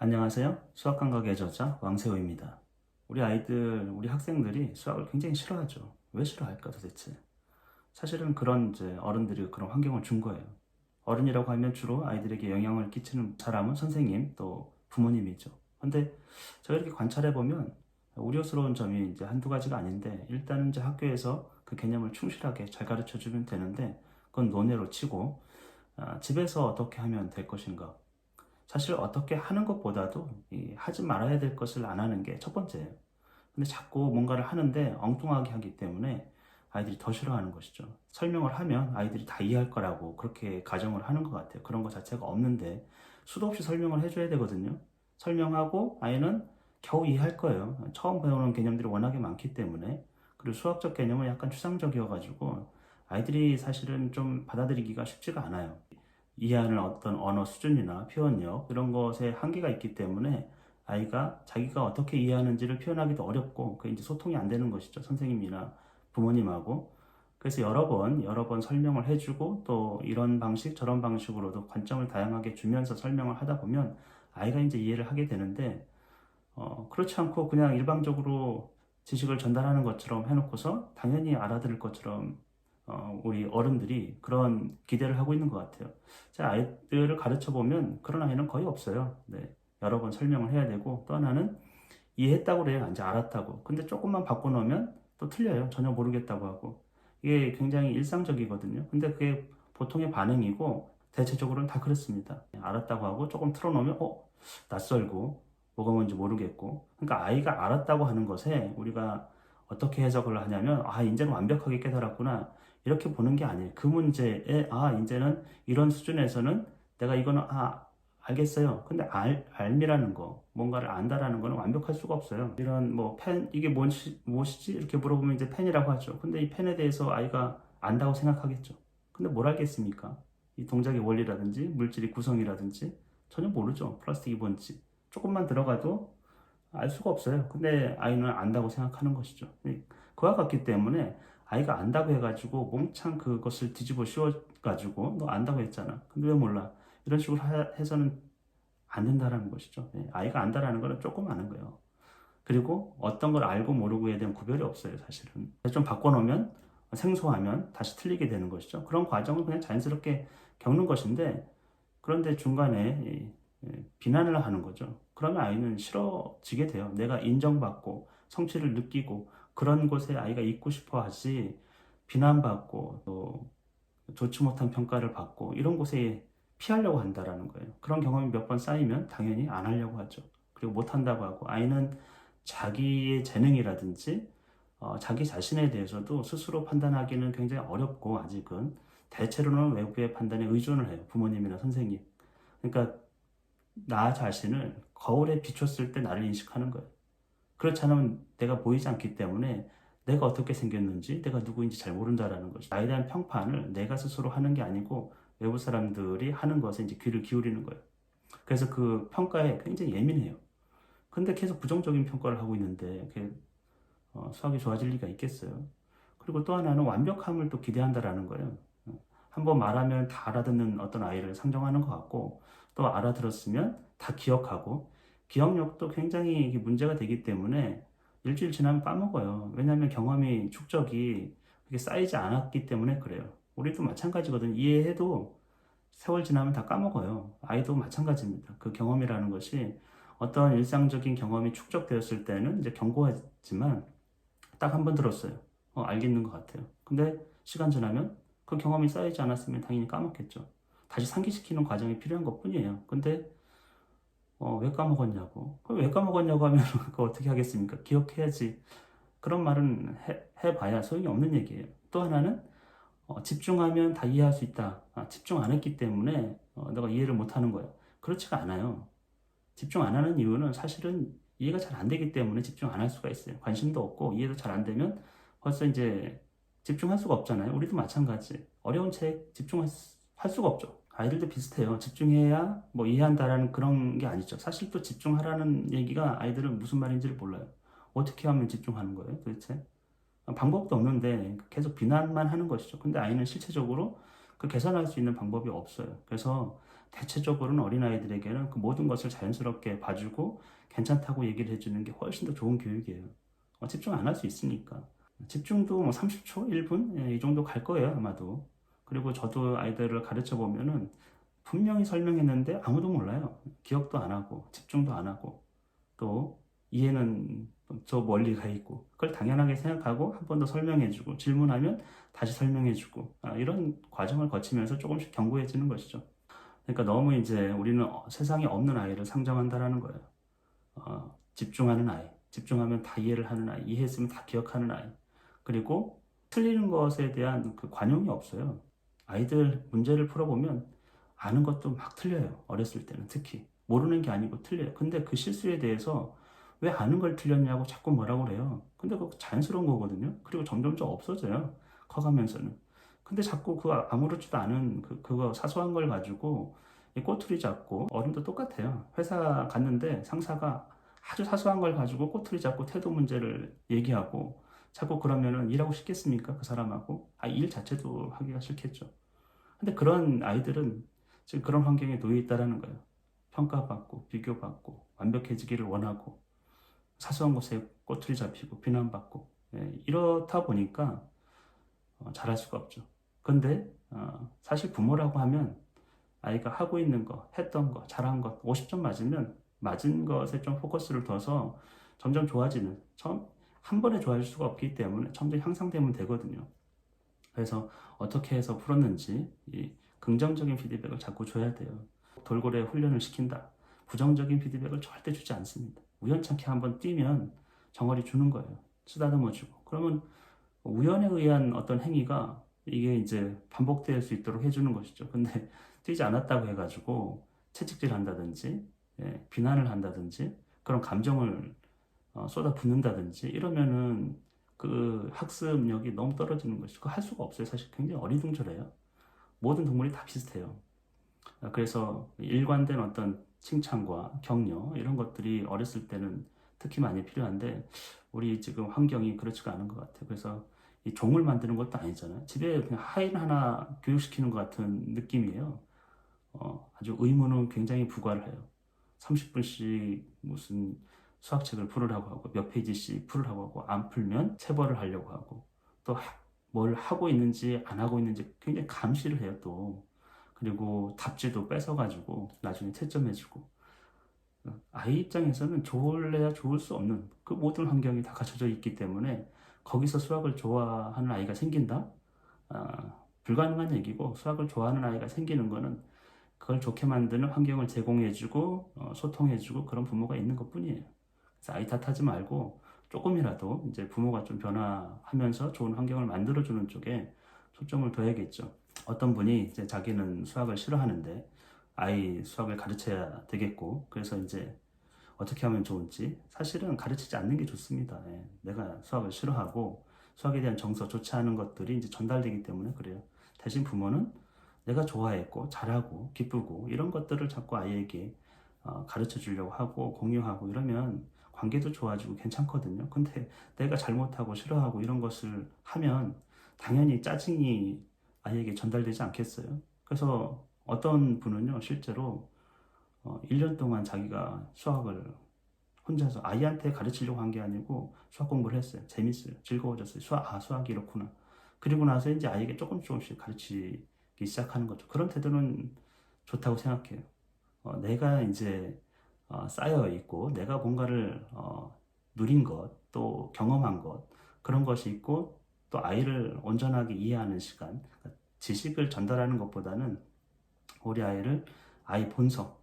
안녕하세요. 수학 감각의 저자 왕세호입니다. 우리 학생들이 수학을 굉장히 싫어하죠. 왜 싫어할까 도대체? 사실은 그런 이제 어른들이 그런 환경을 준 거예요. 어른이라고 하면 주로 아이들에게 영향을 끼치는 사람은 선생님 또 부모님이죠. 근데 제가 이렇게 관찰해 보면 우려스러운 점이 이제 한두 가지가 아닌데, 일단은 이제 학교에서 그 개념을 충실하게 잘 가르쳐 주면 되는데, 그건 논외로 치고 집에서 어떻게 하면 될 것인가? 사실 어떻게 하는 것보다도 하지 말아야 될 것을 안 하는 게 첫 번째예요. 근데 자꾸 뭔가를 하는데 엉뚱하게 하기 때문에 아이들이 더 싫어하는 것이죠. 설명을 하면 아이들이 다 이해할 거라고 그렇게 가정을 하는 것 같아요. 그런 것 자체가 없는데 수도 없이 설명을 해줘야 되거든요. 설명하고 아이는 겨우 이해할 거예요. 처음 배우는 개념들이 워낙에 많기 때문에. 그리고 수학적 개념은 약간 추상적이어가지고 아이들이 사실은 좀 받아들이기가 쉽지가 않아요. 이해하는 어떤 언어 수준이나 표현력 이런 것에 한계가 있기 때문에 아이가 자기가 어떻게 이해하는지를 표현하기도 어렵고, 그 이제 소통이 안 되는 것이죠. 선생님이나 부모님하고. 그래서 여러 번 설명을 해주고, 또 이런 방식 저런 방식으로도 관점을 다양하게 주면서 설명을 하다 보면 아이가 이제 이해를 하게 되는데, 그렇지 않고 그냥 일방적으로 지식을 전달하는 것처럼 해놓고서 당연히 알아들을 것처럼 우리 어른들이 그런 기대를 하고 있는 것 같아요. 제 아이들을 가르쳐 보면 그런 아이는 거의 없어요. 네. 여러 번 설명을 해야 되고, 또 하나는 이해했다고 그래요. 이제 알았다고. 근데 조금만 바꿔놓으면 또 틀려요. 전혀 모르겠다고 하고. 이게 굉장히 일상적이거든요. 근데 그게 보통의 반응이고, 대체적으로는 다 그렇습니다. 알았다고 하고 조금 틀어놓으면 낯설고 뭐가 뭔지 모르겠고. 그러니까 아이가 알았다고 하는 것에 우리가 어떻게 해석을 하냐면, 이제는 완벽하게 깨달았구나, 이렇게 보는 게 아니에요. 그 문제에 이제는 이런 수준에서는 내가 이거는 알겠어요. 근데 알미라는 거, 뭔가를 안다라는 거는 완벽할 수가 없어요. 이런 뭐 이게 무엇이지? 이렇게 물어보면 이제 펜이라고 하죠. 근데 이 펜에 대해서 아이가 안다고 생각하겠죠. 근데 뭘 알겠습니까? 이 동작의 원리라든지 물질의 구성이라든지 전혀 모르죠. 플라스틱이 뭔지. 조금만 들어가도 알 수가 없어요. 근데 아이는 안다고 생각하는 것이죠. 그와 같기 때문에 아이가 안다고 해가지고 몽창 그것을 뒤집어 씌워가지고 너 안다고 했잖아. 근데 왜 몰라? 이런 식으로 해서는 안 된다라는 것이죠. 아이가 안다라는 거는 조금 아는 거예요. 그리고 어떤 걸 알고 모르고에 대한 구별이 없어요, 사실은. 좀 바꿔놓으면, 생소하면 다시 틀리게 되는 것이죠. 그런 과정을 그냥 자연스럽게 겪는 것인데, 그런데 중간에 비난을 하는 거죠. 그러면 아이는 싫어지게 돼요. 내가 인정받고 성취를 느끼고 그런 곳에 아이가 있고 싶어 하지, 비난받고 또 좋지 못한 평가를 받고 이런 곳에 피하려고 한다라는 거예요. 그런 경험이 몇 번 쌓이면 당연히 안 하려고 하죠. 그리고 못 한다고 하고, 아이는 자기의 재능이라든지 자기 자신에 대해서도 스스로 판단하기는 굉장히 어렵고, 아직은 대체로는 외부의 판단에 의존을 해요. 부모님이나 선생님. 그러니까 나 자신을 거울에 비췄을 때 나를 인식하는 거예요. 그렇지 않으면 내가 보이지 않기 때문에 내가 어떻게 생겼는지, 내가 누구인지 잘 모른다라는 것이. 나에 대한 평판을 내가 스스로 하는 게 아니고 외부 사람들이 하는 것에 이제 귀를 기울이는 거예요. 그래서 그 평가에 굉장히 예민해요. 근데 계속 부정적인 평가를 하고 있는데 수학이 좋아질 리가 있겠어요. 그리고 또 하나는 완벽함을 또 기대한다라는 거예요. 한번 말하면 다 알아듣는 어떤 아이를 상정하는 것 같고, 또 알아들었으면 다 기억하고, 기억력도 굉장히 이게 문제가 되기 때문에 일주일 지나면 까먹어요. 왜냐하면 경험이, 축적이 그게 쌓이지 않았기 때문에 그래요. 우리도 마찬가지거든요. 이해해도 세월 지나면 다 까먹어요. 아이도 마찬가지입니다. 그 경험이라는 것이 어떤 일상적인 경험이 축적되었을 때는 이제 견고하지만, 딱 한 번 들었어요. 알겠는 것 같아요. 근데 시간 지나면 그 경험이 쌓이지 않았으면 당연히 까먹겠죠. 다시 상기시키는 과정이 필요한 것 뿐이에요. 근데 왜 까먹었냐고. 왜 까먹었냐고 하면 그거 어떻게 하겠습니까? 기억해야지. 그런 말은 해봐야 소용이 없는 얘기예요. 또 하나는 집중하면 다 이해할 수 있다. 집중 안 했기 때문에 내가 이해를 못 하는 거예요. 그렇지가 않아요. 집중 안 하는 이유는 사실은 이해가 잘 안 되기 때문에 집중 안 할 수가 있어요. 관심도 없고 이해도 잘 안 되면 벌써 이제 집중할 수가 없잖아요. 우리도 마찬가지. 어려운 책 할 수가 없죠. 아이들도 비슷해요. 집중해야 뭐 이해한다라는 그런 게 아니죠. 사실 또 집중하라는 얘기가 아이들은 무슨 말인지를 몰라요. 어떻게 하면 집중하는 거예요, 도대체? 방법도 없는데 계속 비난만 하는 것이죠. 근데 아이는 실체적으로 그 개선할 수 있는 방법이 없어요. 그래서 대체적으로는 어린아이들에게는 그 모든 것을 자연스럽게 봐주고 괜찮다고 얘기를 해주는 게 훨씬 더 좋은 교육이에요. 집중 안 할 수 있으니까. 집중도 뭐 30초, 1분 이 정도 갈 거예요 아마도. 그리고 저도 아이들을 가르쳐 보면은 분명히 설명했는데 아무도 몰라요. 기억도 안 하고 집중도 안 하고 또 이해는 저 멀리 가 있고 그걸 당연하게 생각하고 한 번 더 설명해주고 질문하면 다시 설명해주고 이런 과정을 거치면서 조금씩 견고해지는 것이죠. 그러니까 너무 이제 우리는 세상에 없는 아이를 상정한다라는 거예요. 집중하는 아이, 집중하면 다 이해를 하는 아이, 이해했으면 다 기억하는 아이, 그리고 틀리는 것에 대한 그 관용이 없어요. 아이들 문제를 풀어보면 아는 것도 막 틀려요. 어렸을 때는 특히 모르는 게 아니고 틀려요. 근데 그 실수에 대해서 왜 아는 걸 틀렸냐고 자꾸 뭐라고 그래요. 근데 그거 자연스러운 거거든요. 그리고 점점점 없어져요. 커가면서는. 근데 자꾸 그 아무렇지도 않은 그거 사소한 걸 가지고 이 꼬투리 잡고 어른도 똑같아요. 회사 갔는데 상사가 아주 사소한 걸 가지고 꼬투리 잡고 태도 문제를 얘기하고 자꾸 그러면은 일하고 싶겠습니까? 그 사람하고? 일 자체도 하기가 싫겠죠. 근데 그런 아이들은 지금 그런 환경에 놓여 있다라는 거예요. 평가받고, 비교받고, 완벽해지기를 원하고, 사소한 것에 꼬투리 잡히고, 비난받고, 이렇다 보니까 잘할 수가 없죠. 근데 사실 부모라고 하면 아이가 하고 있는 거, 했던 거, 잘한 것, 50점 맞으면 맞은 것에 좀 포커스를 둬서 점점 좋아지는, 한 번에 좋아질 수가 없기 때문에 점점 향상되면 되거든요. 그래서 어떻게 해서 풀었는지 이 긍정적인 피드백을 자꾸 줘야 돼요. 돌고래 훈련을 시킨다. 부정적인 피드백을 절대 주지 않습니다. 우연찮게 한번 뛰면 정어리 주는 거예요. 쓰다듬어 주고. 그러면 우연에 의한 어떤 행위가 이게 이제 반복될 수 있도록 해주는 것이죠. 근데 뛰지 않았다고 해가지고 채찍질 한다든지 비난을 한다든지 그런 감정을 쏟아붓는다든지 이러면은 그 학습력이 너무 떨어지는 것이죠. 그거 할 수가 없어요. 사실 굉장히 어리둥절해요. 모든 동물이 다 비슷해요. 그래서 일관된 어떤 칭찬과 격려 이런 것들이 어렸을 때는 특히 많이 필요한데 우리 지금 환경이 그렇지가 않은 것 같아요. 그래서 이 종을 만드는 것도 아니잖아요. 집에 그냥 하인 하나 교육시키는 것 같은 느낌이에요. 아주 의무는 굉장히 부과를 해요. 30분씩 무슨 수학책을 풀으라고 하고 몇 페이지씩 풀으라고 하고 안 풀면 체벌을 하려고 하고 또 뭘 하고 있는지 안 하고 있는지 굉장히 감시를 해요 또. 그리고 답지도 뺏어가지고 나중에 채점해주고 아이 입장에서는 좋을래야 좋을 수 없는 그 모든 환경이 다 갖춰져 있기 때문에 거기서 수학을 좋아하는 아이가 생긴다? 불가능한 얘기고 수학을 좋아하는 아이가 생기는 거는 그걸 좋게 만드는 환경을 제공해주고 소통해주고 그런 부모가 있는 것뿐이에요. 그래서 아이 탓하지 말고 조금이라도 이제 부모가 좀 변화하면서 좋은 환경을 만들어주는 쪽에 초점을 둬야겠죠. 어떤 분이 이제 자기는 수학을 싫어하는데 아이 수학을 가르쳐야 되겠고 그래서 이제 어떻게 하면 좋은지 사실은 가르치지 않는 게 좋습니다. 내가 수학을 싫어하고 수학에 대한 정서 좋지 않은 것들이 이제 전달되기 때문에 그래요. 대신 부모는 내가 좋아했고 잘하고 기쁘고 이런 것들을 자꾸 아이에게 가르쳐 주려고 하고 공유하고 이러면 관계도 좋아지고 괜찮거든요. 근데 내가 잘못하고 싫어하고 이런 것을 하면 당연히 짜증이 아이에게 전달되지 않겠어요. 그래서 어떤 분은요, 실제로 1년 동안 자기가 수학을 혼자서 아이한테 가르치려고 한 게 아니고 수학 공부를 했어요. 재밌어요. 즐거워졌어요. 수학이 이렇구나. 그리고 나서 이제 아이에게 조금씩 가르치기 시작하는 거죠. 그런 태도는 좋다고 생각해요. 내가 이제 쌓여 있고 내가 뭔가를 누린 것, 또 경험한 것 그런 것이 있고 또 아이를 온전하게 이해하는 시간, 그러니까 지식을 전달하는 것보다는 우리 아이를 아이 본성,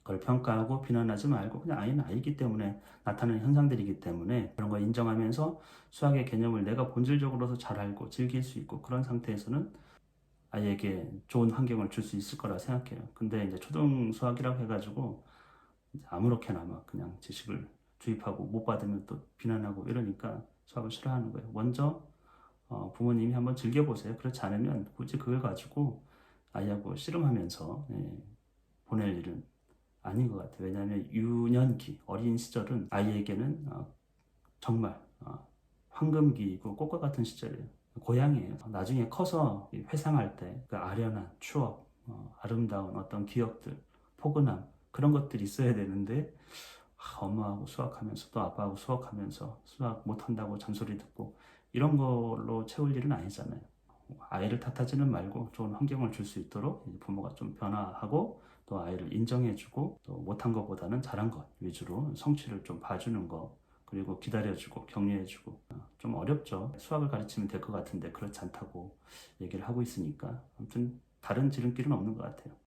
그걸 평가하고 비난하지 말고 그냥 아이는 아이기 때문에 나타나는 현상들이기 때문에 그런 걸 인정하면서 수학의 개념을 내가 본질적으로도 잘 알고 즐길 수 있고 그런 상태에서는 아이에게 좋은 환경을 줄 수 있을 거라 생각해요. 근데 이제 초등 수학이라고 해가지고 이제 아무렇게나 막 그냥 지식을 주입하고 못 받으면 또 비난하고 이러니까 수학을 싫어하는 거예요. 먼저 부모님이 한번 즐겨보세요. 그렇지 않으면 굳이 그걸 가지고 아이하고 씨름하면서 보낼 일은 아닌 것 같아요. 왜냐하면 유년기, 어린 시절은 아이에게는 정말 황금기이고 꽃과 같은 시절이에요. 고향이에요. 나중에 커서 회상할 때 그 아련한 추억, 아름다운 어떤 기억들, 포근함 그런 것들이 있어야 되는데 엄마하고 수학하면서 또 아빠하고 수학하면서 수학 못한다고 잔소리 듣고 이런 걸로 채울 일은 아니잖아요. 아이를 탓하지는 말고 좋은 환경을 줄 수 있도록 부모가 좀 변화하고 또 아이를 인정해주고 또 못한 것보다는 잘한 것 위주로 성취를 좀 봐주는 거 그리고 기다려주고 격려해주고 좀 어렵죠. 수학을 가르치면 될 것 같은데 그렇지 않다고 얘기를 하고 있으니까 아무튼 다른 지름길은 없는 것 같아요.